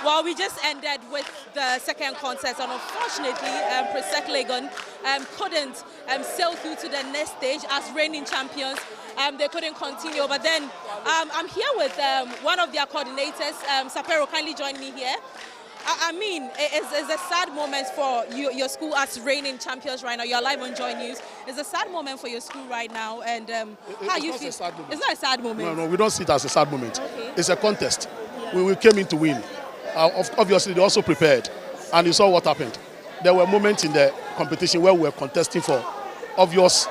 Well, we just ended with the second contest, and unfortunately, PRESEC Legon couldn't sail through to the next stage as reigning champions. They couldn't continue, but then I'm here with one of their coordinators, Sapero. Kindly join me here. I mean, it's a sad moment for your school as reigning champions right now. You're live on Joy News. It's a sad moment for your school right now, and how you feel? It's not a sad moment. No, we don't see it as a sad moment. Okay. It's a contest. Yeah. We came in to win. Obviously, they also prepared, and you saw what happened. There were moments in the competition where we were contesting for obvious,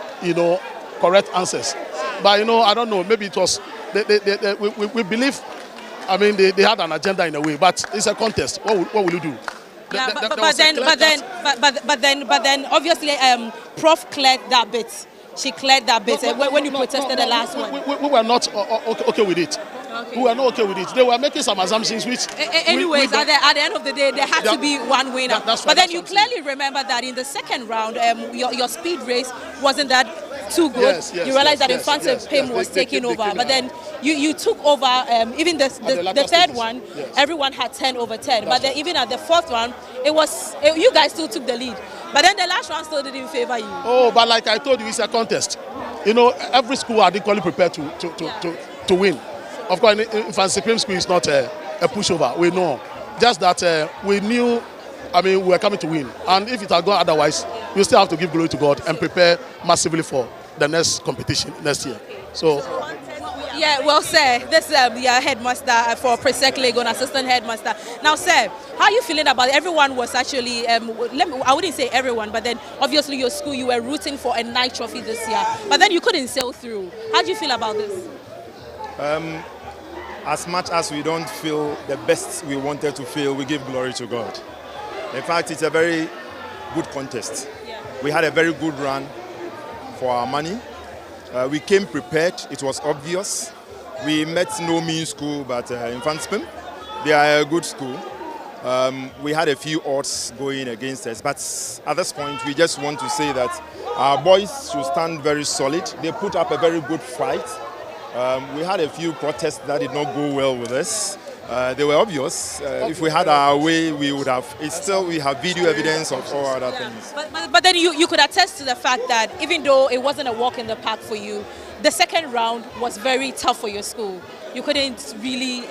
correct answers. But I don't know. Maybe it was we believe. I mean, they had an agenda in a way, but it's a contest. What will you do? Yeah, but then, obviously, Prof cleared that bit. She cleared that bit when you protested the last one. We were not okay with it. Okay. We were not okay with it. They were making some assumptions which... Anyways, at the end of the day, there had to be one winner. But then you clearly remember that in the second round, your speed race wasn't that too good. Yes, you realized that Mfantsipim was taking over. But then you took over, even the third one, everyone had 10 over 10. But then even at the fourth round, you guys still took the lead. But then the last round still didn't favor you. Oh, but like I told you, it's a contest. Every school are equally prepared to win. Of course, Mfantsipim school is not a pushover. We know. Just that we knew, we were coming to win. And if it had gone otherwise, you still have to give glory to God and prepare massively for the next competition next year. So. Yeah, well, sir, this is the headmaster for PRESEC Legon, assistant headmaster. Now, sir, how are you feeling about it? Everyone was actually, I wouldn't say everyone, but then obviously your school, you were rooting for a night trophy this year. But then you couldn't sail through. How do you feel about this? As much as we don't feel the best we wanted to feel, we give glory to God. In fact, it's a very good contest. Yeah. We had a very good run for our money. We came prepared. It was obvious. We met no mean school, but Mfantsipim, they are a good school. We had a few odds going against us, but at this point, we just want to say that our boys should stand very solid. They put up a very good fight. We had a few protests that did not go well with us. They were obvious. If we had our way, we would have. We have video evidence of all other things. But then you could attest to the fact that even though it wasn't a walk in the park for you, the second round was very tough for your school. You couldn't really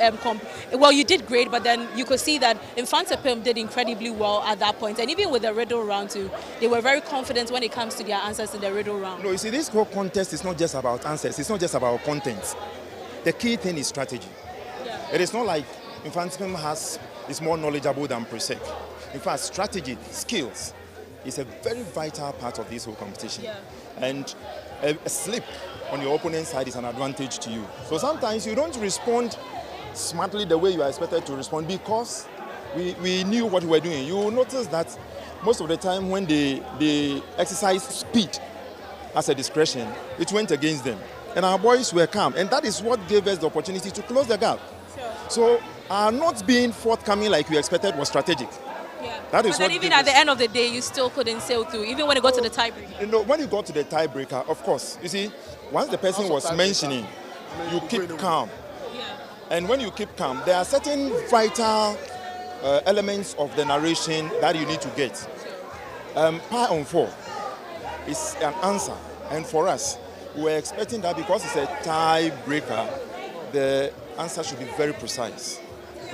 well, you did great, but then you could see that Mfantsipim did incredibly well at that point. And even with the riddle round too, they were very confident when it comes to their answers in the riddle round. No, you see, this whole contest is not just about answers. It's not just about content. The key thing is strategy. Yeah. It is not like Mfantsipim is more knowledgeable than PRESEC. In fact, strategy, skills, is a very vital part of this whole competition. Yeah. And a slip on your opponent's side is an advantage to you. So sometimes you don't respond smartly the way you are expected to respond because we knew what we were doing. You will notice that most of the time when they exercise speed as a discretion, it went against them. And our boys were calm. And that is what gave us the opportunity to close the gap. Sure. So our not being forthcoming like we expected was strategic. Yeah. That is but then even at the end of the day, you still couldn't sail through, even when it got to the tiebreaker. When you got to the tiebreaker, of course, you see, once the person was mentioning, you keep calm. Yeah. And when you keep calm, there are certain vital elements of the narration that you need to get. Pi on 4 is an answer. And for us, we're expecting that because it's a tiebreaker, the answer should be very precise.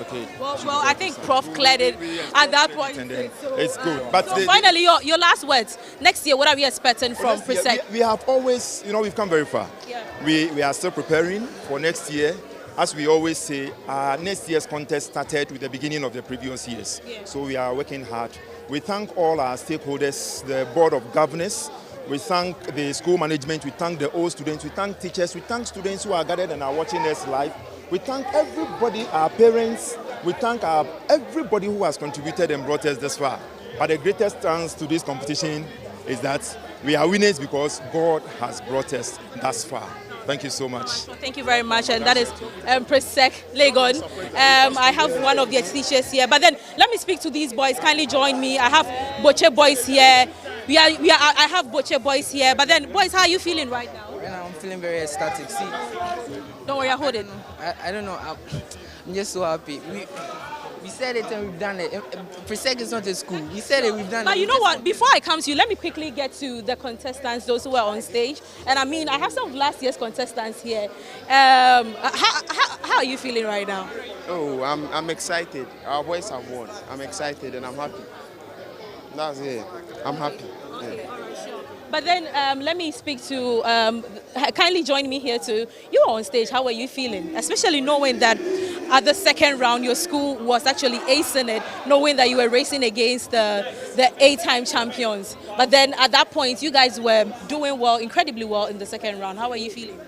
Okay. Well, I think Prof cleared it at that point. It's good. But finally, your last words. Next year, what are we expecting from PRESEC? We have always, we've come very far. Yeah. We are still preparing for next year. As we always say, our next year's contest started with the beginning of the previous years. Yeah. So we are working hard. We thank all our stakeholders, the Board of Governors. We thank the school management. We thank the old students. We thank teachers. We thank students who are gathered and are watching us live. We thank everybody, our parents. We thank everybody who has contributed and brought us this far. But the greatest thanks to this competition is that we are winners because God has brought us thus far. Thank you so much. Thank you very much. And that is PRESEC Legon. I have one of their teachers here. But then let me speak to these boys. Kindly join me. I have Boche boys here. I have Boche boys here. But then, boys, how are you feeling right now? Right now, I'm feeling very ecstatic. See, don't worry, I hold it. I don't know. I'm just so happy. We said it and we've done it. PRESEC is not a school. We said it, we've done it. But you know what? Before I come to you, let me quickly get to the contestants, those who were on stage. And I mean, I have some of last year's contestants here. How are you feeling right now? Oh, I'm excited. Our boys have won. I'm excited and I'm happy. That's it. I'm happy. Okay, all right, sure. But then let me speak to, kindly join me here too. You were on stage, how were you feeling? Especially knowing that at the second round your school was actually acing it, knowing that you were racing against the 8-time champions. But then at that point you guys were doing well, incredibly well in the second round. How are you feeling?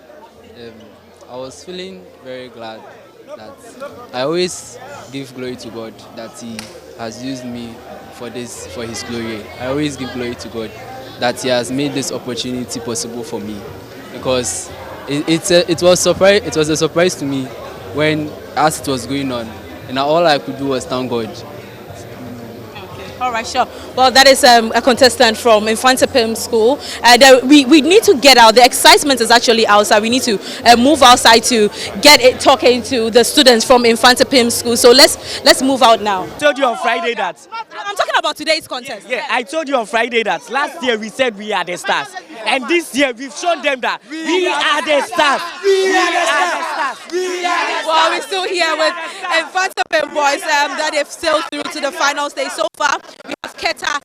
I was feeling very glad that I always give glory to God that He has used me for His glory. I always give glory to God that He has made this opportunity possible for me, because it was a surprise to me when as it was going on, and all I could do was thank God. All right, sure. Well, that is a contestant from Mfantsipim school. We need to get out. The excitement is actually outside. We need to move outside to get it talking to the students from Mfantsipim school. So let's move out now. I told you on Friday that. I'm talking about today's contest. Yeah, I told you on Friday that last year we said we are the stars, and this year we've shown them that we are the stars. We are the stars. Well, we're still here with Mfantsipim boys that have sailed through to the final stage so far. We have Keta.